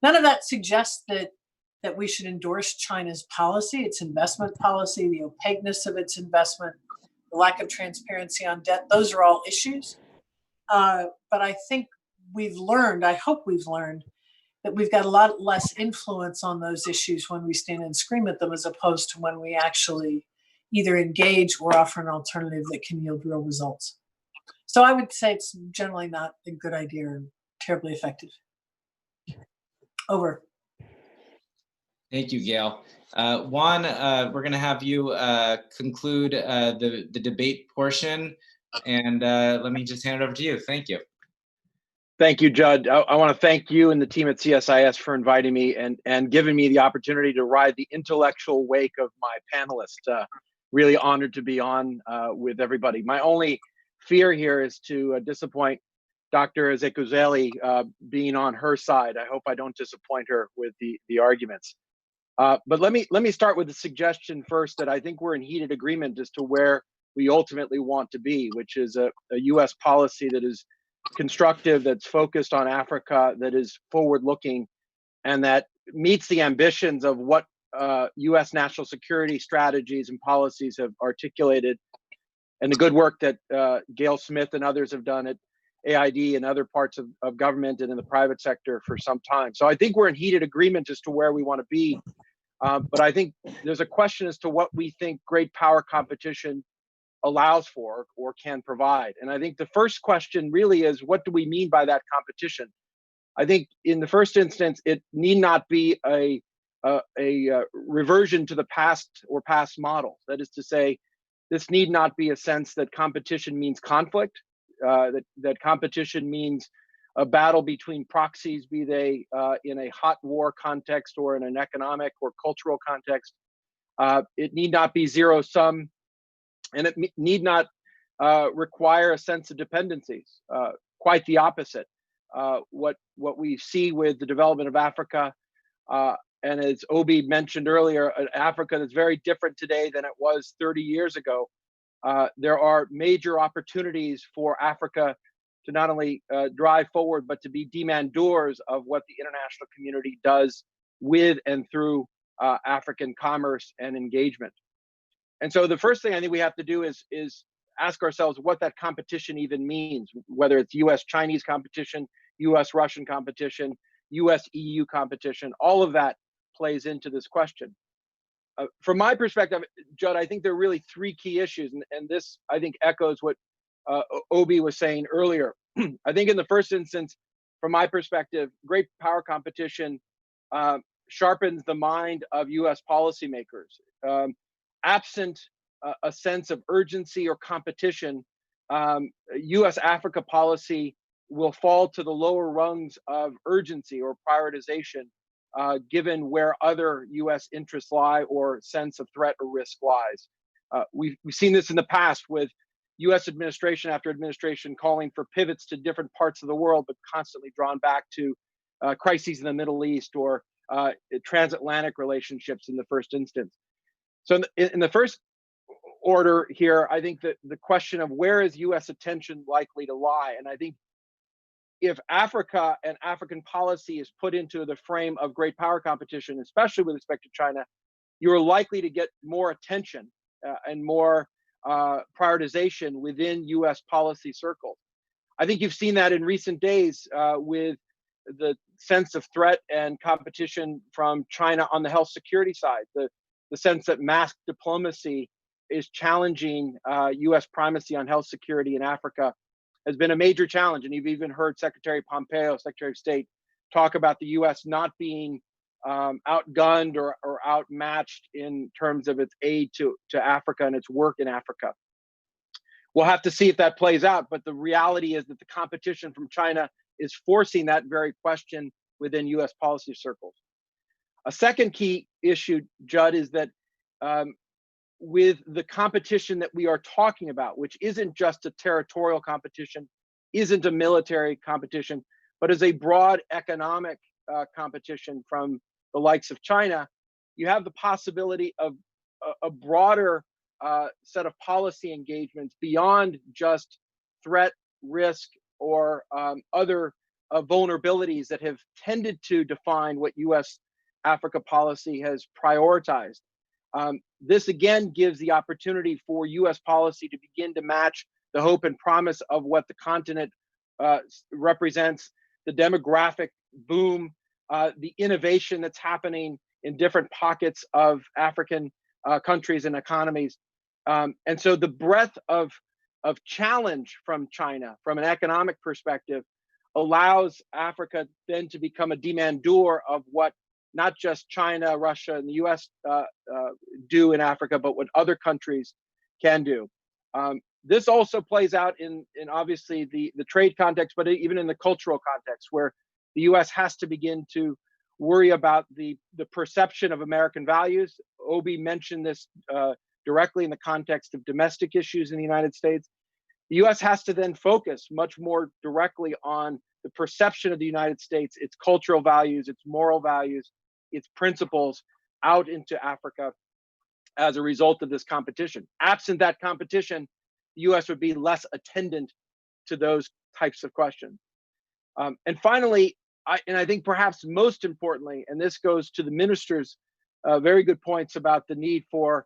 None of that suggests that we should endorse China's policy, its investment policy, the opaqueness of its investment, the lack of transparency on debt. Those are all issues. But I think we've learned, I hope we've learned, that we've got a lot less influence on those issues when we stand and scream at them, as opposed to when we actually either engage or offer an alternative that can yield real results. So I would say it's generally not a good idea or terribly effective. Over. Thank you, Gail. Juan, we're going to have you conclude the debate portion, and let me just hand it over to you. Thank you. Thank you, Judd. I want to thank you and the team at CSIS for inviting me and giving me the opportunity to ride the intellectual wake of my panelists. Really honored to be on with everybody. My only fear here is to disappoint Dr. Zachary Celia being on her side. I hope I don't disappoint her with the arguments. But let me start with the suggestion first, that I think we're in heated agreement as to where we ultimately want to be, which is a US policy that is constructive, that's focused on Africa, that is forward-looking, and that meets the ambitions of what US national security strategies and policies have articulated, and the good work that Gail Smith and others have done at AID and other parts of government and in the private sector for some time. So I think we're in heated agreement as to where we want to be. But I think there's a question as to what we think great power competition allows for or can provide. And I think the first question really is, what do we mean by that competition? I think in the first instance, it need not be a reversion to the past or past models. That is to say, this need not be a sense that competition means conflict, that competition means a battle between proxies, be they in a hot war context or in an economic or cultural context. It need not be zero sum, and it need not require a sense of dependencies. Quite the opposite. What we see with the development of Africa, and as Obi mentioned earlier, an Africa that's very different today than it was 30 years ago. There are major opportunities for Africa to not only drive forward, but to be demandeurs of what the international community does with and through African commerce and engagement. And so the first thing I think we have to do is ask ourselves what that competition even means, whether it's US-Chinese competition, US-Russian competition, US-EU competition. All of that plays into this question. From my perspective, Judd, I think there are really three key issues, and this, I think, echoes what Obi was saying earlier. I think in the first instance, from my perspective, great power competition sharpens the mind of US policymakers. Absent a sense of urgency or competition, US-Africa policy will fall to the lower rungs of urgency or prioritization, given where other US interests lie or sense of threat or risk lies. We've seen this in the past with US administration after administration calling for pivots to different parts of the world, but constantly drawn back to crises in the Middle East or transatlantic relationships in the first instance. So in the first order here, I think that the question of where is U.S. attention likely to lie, and I think if Africa and African policy is put into the frame of great power competition, especially with respect to China, you're likely to get more attention and more prioritization within U.S. policy circles. I think you've seen that in recent days with the sense of threat and competition from China on the health security side, the sense that mask diplomacy is challenging U.S. primacy on health security in Africa has been a major challenge. And you've even heard Secretary Pompeo, Secretary of State, talk about the U.S. not being outgunned or outmatched in terms of its aid to Africa and its work in Africa. We'll have to see if that plays out, but the reality is that the competition from China is forcing that very question within U.S. policy circles. A second key issue, Judd, is that with the competition that we are talking about, which isn't just a territorial competition, isn't a military competition, but is a broad economic competition from the likes of China, you have the possibility of a broader set of policy engagements beyond just threat, risk, or other vulnerabilities that have tended to define what U.S. Africa policy has prioritized. This again gives the opportunity for U.S. policy to begin to match the hope and promise of what the continent represents, the demographic boom, the innovation that's happening in different pockets of African countries and economies. And so the breadth of challenge from China, from an economic perspective, allows Africa then to become a demandeur of what not just China, Russia, and the US do in Africa, but what other countries can do. This also plays out in obviously the trade context, but even in the cultural context, where the US has to begin to worry about the perception of American values. Obi mentioned this directly in the context of domestic issues in the United States. The US has to then focus much more directly on the perception of the United States, its cultural values, its moral values, its principles out into Africa as a result of this competition. Absent that competition, the US would be less attendant to those types of questions. And finally, I think perhaps most importantly, and this goes to the minister's very good points about the need for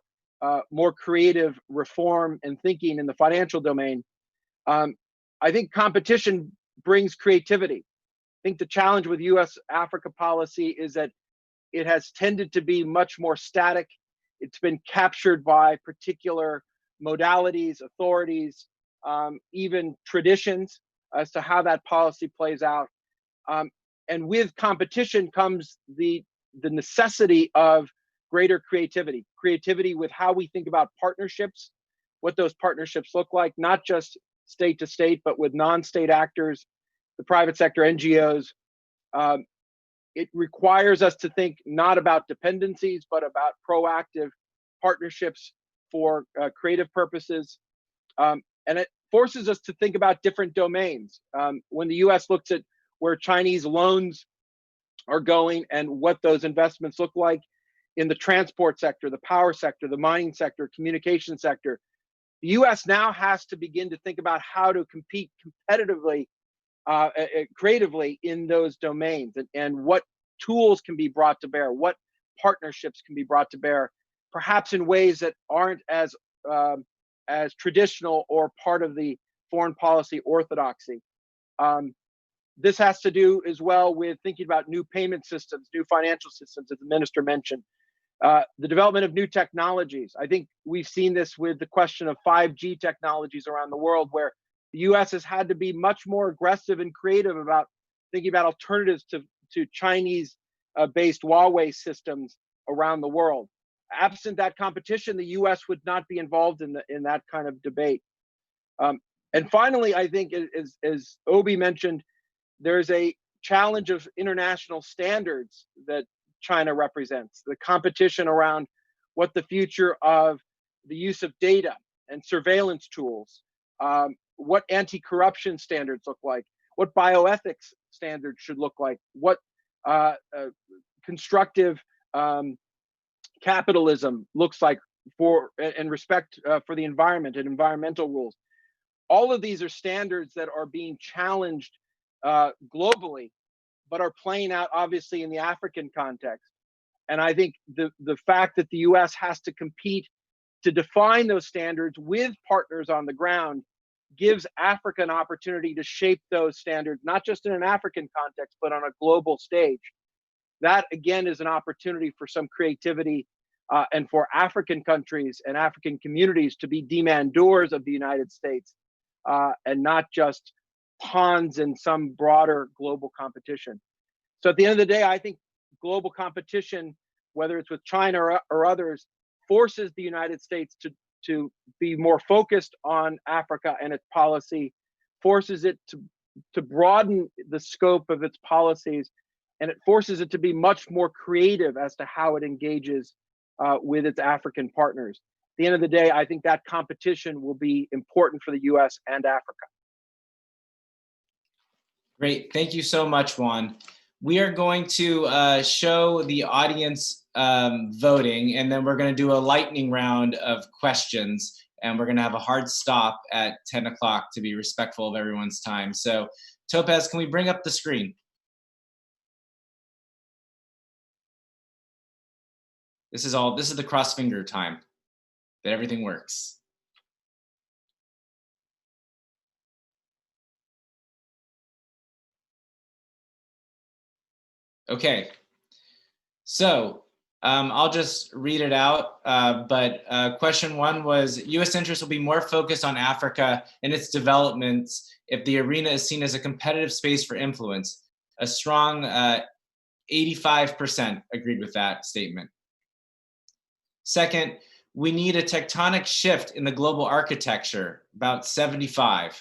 more creative reform and thinking in the financial domain, I think competition brings creativity. I think the challenge with US Africa policy is that it has tended to be much more static. It's been captured by particular modalities, authorities, even traditions as to how that policy plays out. And with competition comes the necessity of greater creativity with how we think about partnerships, what those partnerships look like, not just state to state, but with non-state actors, the private sector, NGOs. It requires us to think not about dependencies, but about proactive partnerships for creative purposes. And it forces us to think about different domains. When the US looks at where Chinese loans are going and what those investments look like in the transport sector, the power sector, the mining sector, communication sector, the US now has to begin to think about how to compete competitively, creatively in those domains, and what tools can be brought to bear, what partnerships can be brought to bear, perhaps in ways that aren't as traditional or part of the foreign policy orthodoxy. This has to do as well with thinking about new payment systems, new financial systems, as the minister mentioned. The development of new technologies. I think we've seen this with the question of 5G technologies around the world, where the US has had to be much more aggressive and creative about thinking about alternatives to Chinese-based Huawei systems around the world. Absent that competition, the US would not be involved in that kind of debate. And finally, I think, as Obi mentioned, there's a challenge of international standards that China represents, the competition around what the future of the use of data and surveillance tools, what anti-corruption standards look like, what bioethics standards should look like, what constructive capitalism looks like and respect for the environment and environmental rules. All of these are standards that are being challenged globally, but are playing out obviously in the African context. And I think the fact that the US has to compete to define those standards with partners on the ground gives Africa an opportunity to shape those standards, not just in an African context, but on a global stage. That again is an opportunity for some creativity and for African countries and African communities to be demandors of the United States and not just pawns in some broader global competition. So at the end of the day, I think global competition, whether it's with China or others, forces the United States to be more focused on Africa and its policy, forces it to broaden the scope of its policies, and it forces it to be much more creative as to how it engages with its African partners. At the end of the day, I think that competition will be important for the US and Africa. Great, thank you so much, Juan. We are going to show the audience voting, and then we're going to do a lightning round of questions, and we're going to have a hard stop at 10 o'clock to be respectful of everyone's time. So Topaz, can we bring up the screen? This is the cross finger time that everything works. Okay, so I'll just read it out, but question one was, US interests will be more focused on Africa and its developments if the arena is seen as a competitive space for influence. A strong 85% agreed with that statement. Second, we need a tectonic shift in the global architecture, about 75%.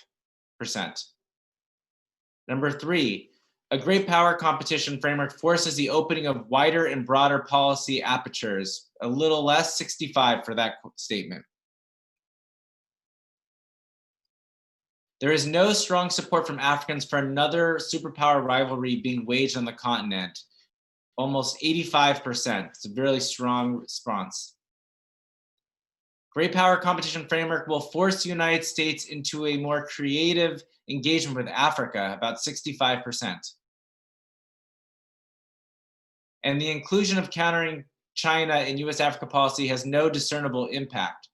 Number three, a great power competition framework forces the opening of wider and broader policy apertures, a little less, 65 for that statement. There is no strong support from Africans for another superpower rivalry being waged on the continent, almost 85%. It's a really strong response. Great power competition framework will force the United States into a more creative engagement with Africa, about 65%. And the inclusion of countering China in US-Africa policy has no discernible impact.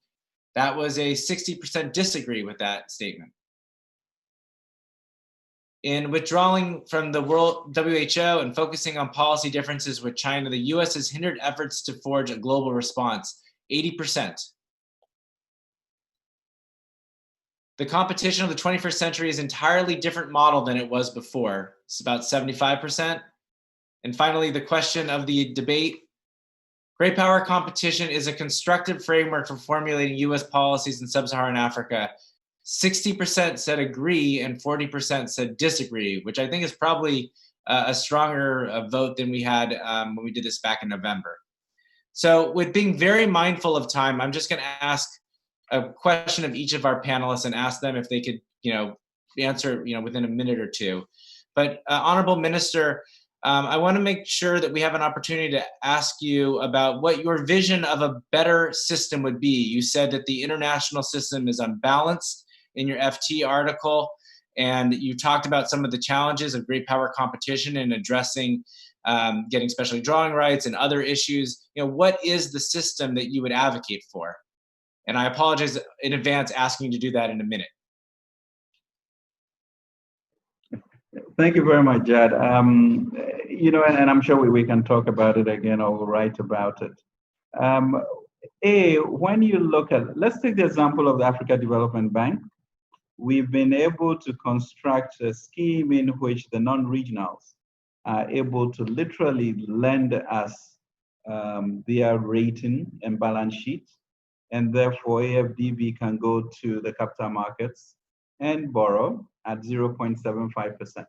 That was a 60% disagree with that statement. In withdrawing from the World WHO and focusing on policy differences with China, the US has hindered efforts to forge a global response, 80%. The competition of the 21st century is an entirely different model than it was before. It's about 75%. And finally, the question of the debate, great power competition is a constructive framework for formulating US policies in sub-Saharan Africa. 60% said agree and 40% said disagree, which I think is probably a stronger vote than we had when we did this back in November. So with being very mindful of time, I'm just gonna ask a question of each of our panelists and ask them if they could, answer, within a minute or two. But Honorable Minister, I want to make sure that we have an opportunity to ask you about what your vision of a better system would be. You said that the international system is unbalanced in your FT article, and you talked about some of the challenges of great power competition and addressing getting special drawing rights and other issues. What is the system that you would advocate for? And I apologize in advance asking you to do that in a minute. Thank you very much, Jad. And I'm sure we can talk about it again or write about it. When you look at, let's take the example of the Africa Development Bank. We've been able to construct a scheme in which the non-regionals are able to literally lend us their rating and balance sheet. And therefore, AFDB can go to the capital markets and borrow at 0.75%.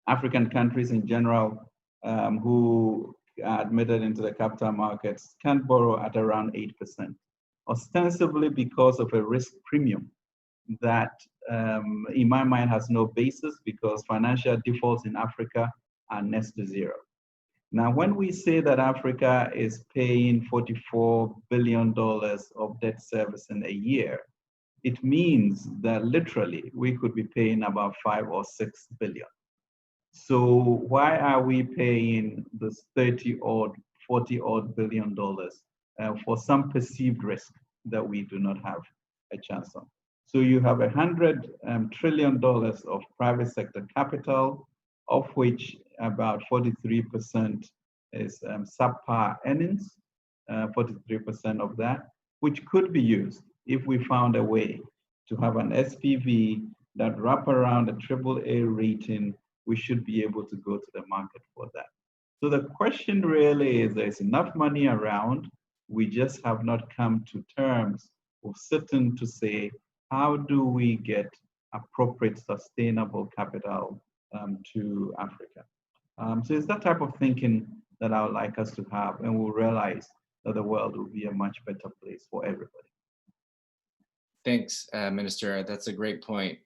African countries in general who are admitted into the capital markets can borrow at around 8%, ostensibly because of a risk premium that, in my mind, has no basis, because financial defaults in Africa are next to zero. Now, when we say that Africa is paying $44 billion of debt servicing a year, it means that literally we could be paying about 5 or 6 billion. So why are we paying this 30 or 40 odd billion dollars for some perceived risk that we do not have a chance on? So you have $100 trillion of private sector capital, of which about 43% is subpar earnings, 43% of that, which could be used if we found a way to have an SPV that wrap around a AAA rating. We should be able to go to the market for that. So the question really is, there's enough money around. We just have not come to terms of sitting to say, how do we get appropriate sustainable capital to Africa? So it's that type of thinking that I would like us to have, and we'll realize that the world will be a much better place for everybody. Thanks, Minister. That's a great point.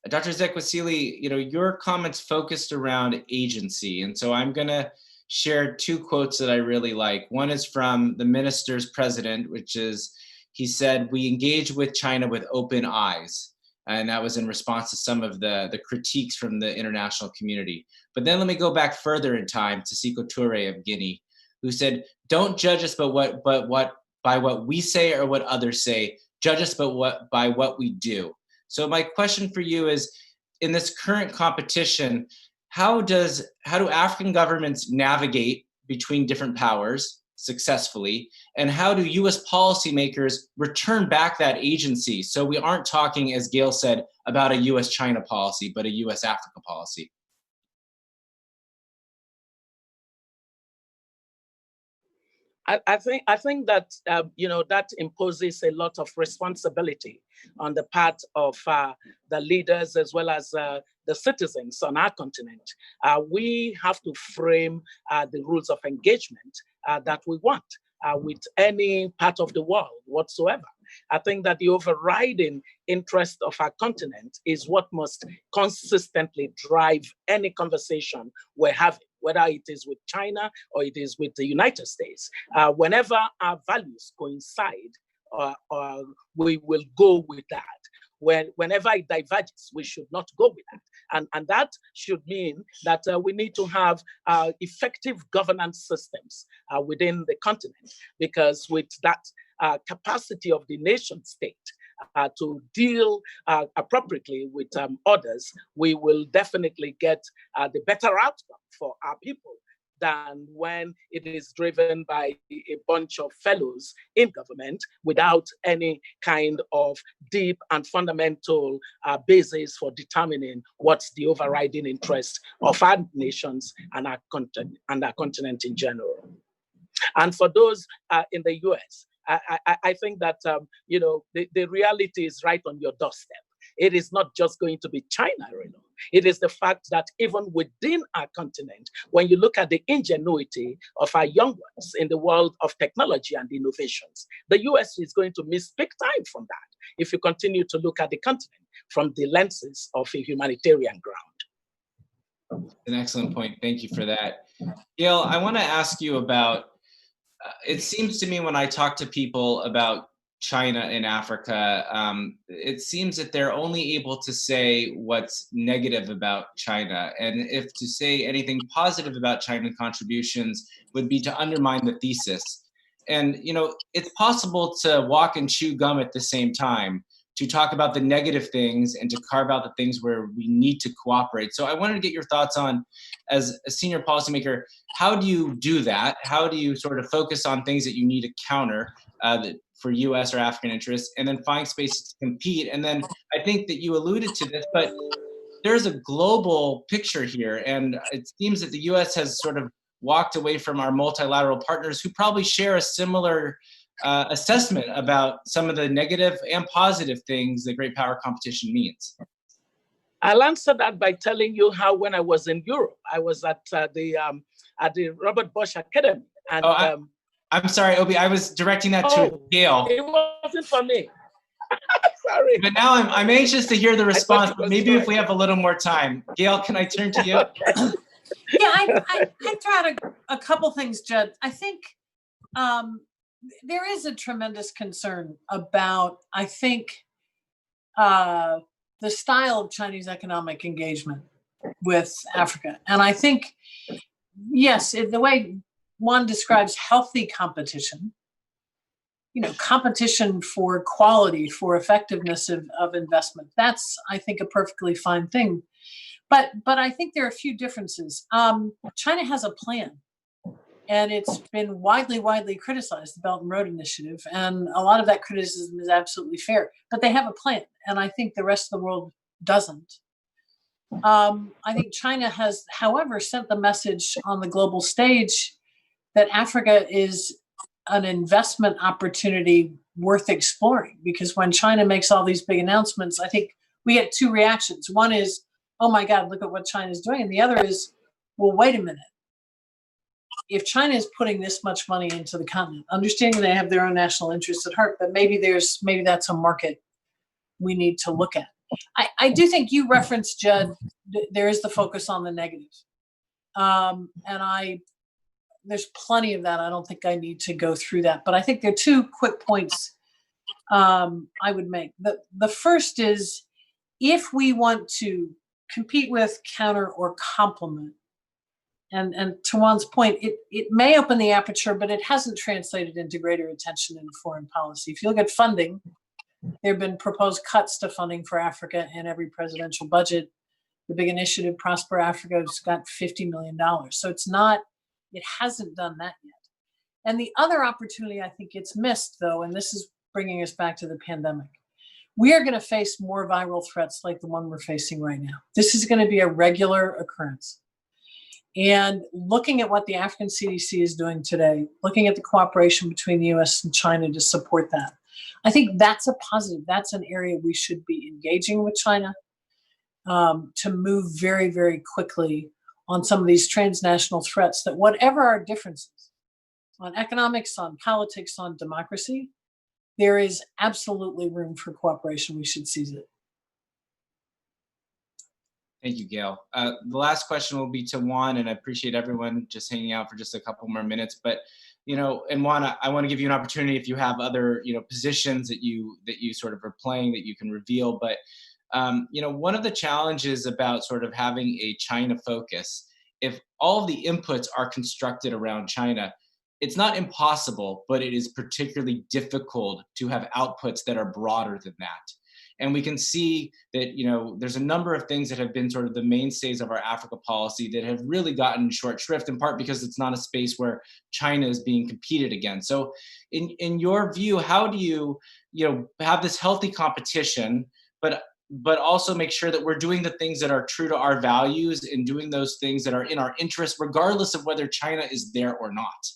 Dr. Zachary Celia, your comments focused around agency, and so I'm going to share two quotes that I really like. One is from the minister's president, which is, he said, "We engage with China with open eyes." And that was in response to some of the critiques from the international community. But then let me go back further in time to Sékou Touré of Guinea, who said, "Don't judge us by what we say or what others say. Judge us by what we do." So my question for you is, in this current competition, how do African governments navigate between different powers successfully, and how do US policymakers return back that agency so we aren't talking, as Gail said, about a US-China policy, but a US-Africa policy? I think that that imposes a lot of responsibility on the part of the leaders as well as the citizens on our continent. We have to frame the rules of engagement that we want with any part of the world whatsoever. I think that the overriding interest of our continent is what must consistently drive any conversation we're having, whether it is with China or it is with the United States. Whenever our values coincide, we will go with that. Whenever it diverges, we should not go with that. And that should mean that we need to have effective governance systems within the continent, because with that capacity of the nation state to deal appropriately with others, we will definitely get the better outcome for our people than when it is driven by a bunch of fellows in government without any kind of deep and fundamental basis for determining what's the overriding interest of our nations and our continent in general. And for those in the US, I think that the reality is right on your doorstep. It is not just going to be China, It is the fact that even within our continent, when you look at the ingenuity of our young ones in the world of technology and innovations, the US is going to miss big time from that if you continue to look at the continent from the lenses of a humanitarian ground. An excellent point. Thank you for that. Gail, I want to ask you about, it seems to me when I talk to people about China in Africa, it seems that they're only able to say what's negative about China. And if to say anything positive about China contributions would be to undermine the thesis. And, it's possible to walk and chew gum at the same time, to talk about the negative things and to carve out the things where we need to cooperate. So I wanted to get your thoughts on, as a senior policymaker, how do you do that? How do you sort of focus on things that you need to counter for US or African interests, and then find spaces to compete? And then I think that you alluded to this, but there's a global picture here. And it seems that the US has sort of walked away from our multilateral partners who probably share a similar assessment about some of the negative and positive things that great power competition means. I'll answer that by telling you how, when I was in Europe, I was at the Robert Bosch Academy. And I'm sorry, Obi, I was directing that to Gail. It wasn't for me. Sorry. But now I'm anxious to hear the response. Maybe if we have a little more time. Gail, can I turn to you? Okay. Yeah, I'd throw out a couple things, Judd. I think there is a tremendous concern about, I think, the style of Chinese economic engagement with Africa. And I think, yes, the way one describes healthy competition, competition for quality, for effectiveness of investment, that's, I think, a perfectly fine thing. But I think there are a few differences. China has a plan, and it's been widely criticized, the Belt and Road Initiative, and a lot of that criticism is absolutely fair. But they have a plan, and I think the rest of the world doesn't. I think China has, however, sent the message on the global stage that Africa is an investment opportunity worth exploring, because when China makes all these big announcements, I think we get two reactions. One is, oh my God, look at what China's doing. And the other is, well, wait a minute. If China is putting this much money into the continent, understanding they have their own national interests at heart, but maybe that's a market we need to look at. I do think you referenced, Judd, there is the focus on the negative. And there's plenty of that. I don't think I need to go through that, but I think there are two quick points I would make. The first is, if we want to compete with, counter, or complement, and to Juan's point, it may open the aperture, but it hasn't translated into greater attention in foreign policy. If you look at funding, there have been proposed cuts to funding for Africa in every presidential budget. The big initiative, Prosper Africa, has got $50 million. So it hasn't done that yet. And the other opportunity I think it's missed, though, and this is bringing us back to the pandemic, we are going to face more viral threats like the one we're facing right now. This is going to be a regular occurrence. And looking at what the African CDC is doing today, looking at the cooperation between the US and China to support that, I think that's a positive. That's an area we should be engaging with China to move very, very quickly on some of these transnational threats that, whatever our differences on economics, on politics, on democracy, there is absolutely room for cooperation. We should seize it. Thank you, Gail. The last question will be to Juan, and I appreciate everyone just hanging out for just a couple more minutes. But, and Juan, I want to give you an opportunity, if you have other, positions that you sort of are playing that you can reveal. But, one of the challenges about sort of having a China focus, if all of the inputs are constructed around China, it's not impossible, but it is particularly difficult to have outputs that are broader than that. And we can see that, there's a number of things that have been sort of the mainstays of our Africa policy that have really gotten short shrift, in part because it's not a space where China is being competed against. So in your view, how do you, have this healthy competition, but also make sure that we're doing the things that are true to our values and doing those things that are in our interest, regardless of whether China is there or not?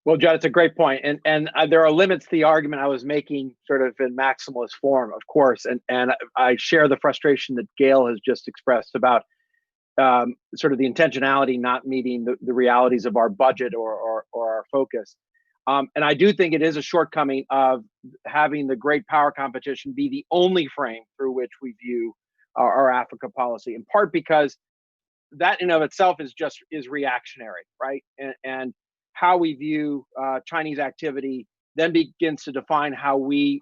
Well, John, it's a great point. And there are limits to the argument I was making sort of in maximalist form, of course. And I share the frustration that Gail has just expressed about sort of the intentionality not meeting the realities of our budget or our focus. And I do think it is a shortcoming of having the great power competition be the only frame through which we view our Africa policy, in part because that in of itself is reactionary, right? And how we view Chinese activity then begins to define how we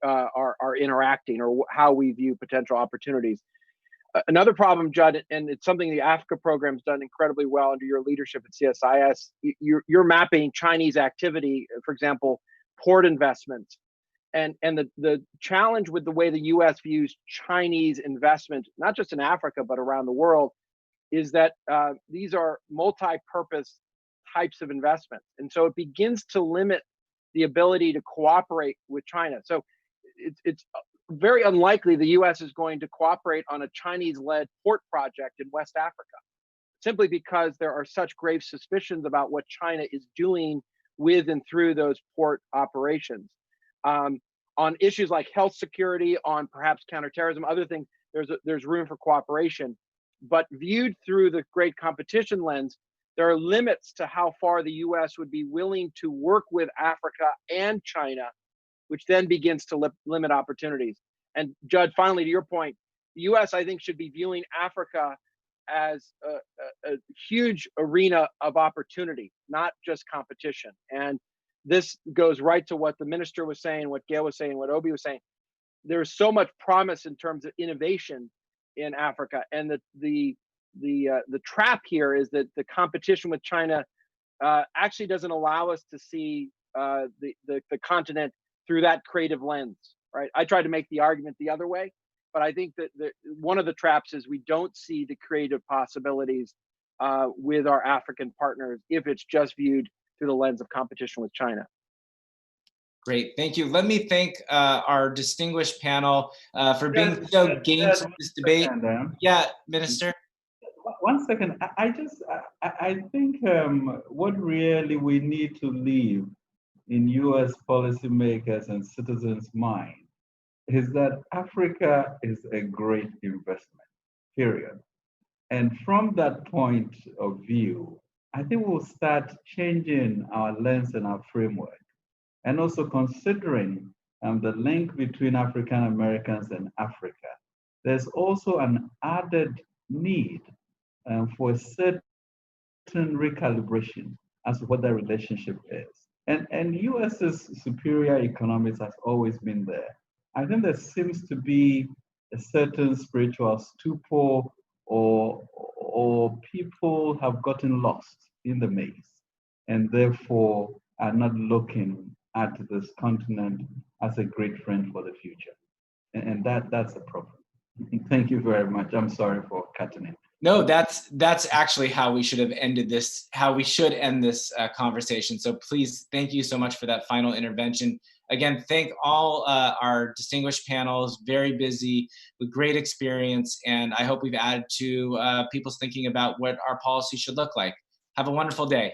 are interacting or how we view potential opportunities. Another problem, Judd, and it's something the Africa program's done incredibly well under your leadership at CSIS, you're mapping Chinese activity, for example, port investments. And the challenge with the way the US views Chinese investment, not just in Africa, but around the world, is that these are multi-purpose types of investments. And so it begins to limit the ability to cooperate with China. So it's very unlikely the US is going to cooperate on a Chinese-led port project in West Africa, simply because there are such grave suspicions about what China is doing with and through those port operations. On issues like health security, on perhaps counterterrorism, other things, there's room for cooperation. But viewed through the great competition lens, there are limits to how far the US would be willing to work with Africa and China, which then begins to limit opportunities. And Judd, finally, to your point, the US, I think, should be viewing Africa as a huge arena of opportunity, not just competition. And this goes right to what the minister was saying, what Gail was saying, what Obi was saying. There's so much promise in terms of innovation in Africa, and the trap here is that the competition with China actually doesn't allow us to see the continent through that creative lens, right? I tried to make the argument the other way, but I think that one of the traps is we don't see the creative possibilities with our African partners if it's just viewed through the lens of competition with China. Great, thank you. Let me thank our distinguished panel for being so game to this debate. Yeah, Minister. 1 second. I think what really we need to leave in U.S. policymakers and citizens' mind is that Africa is a great investment, period. And from that point of view, I think we'll start changing our lens and our framework, and also considering the link between African Americans and Africa. There's also an added need for a certain recalibration as to what that relationship is. And US's superior economics has always been there. I think there seems to be a certain spiritual stupor, or people have gotten lost in the maze and therefore are not looking at this continent as a great friend for the future. And that's a problem. Thank you very much. I'm sorry for cutting it. No, that's actually how we should have ended this, how we should end this conversation. So please, thank you so much for that final intervention. Again, thank all our distinguished panels, very busy, with great experience, and I hope we've added to people's thinking about what our policy should look like. Have a wonderful day.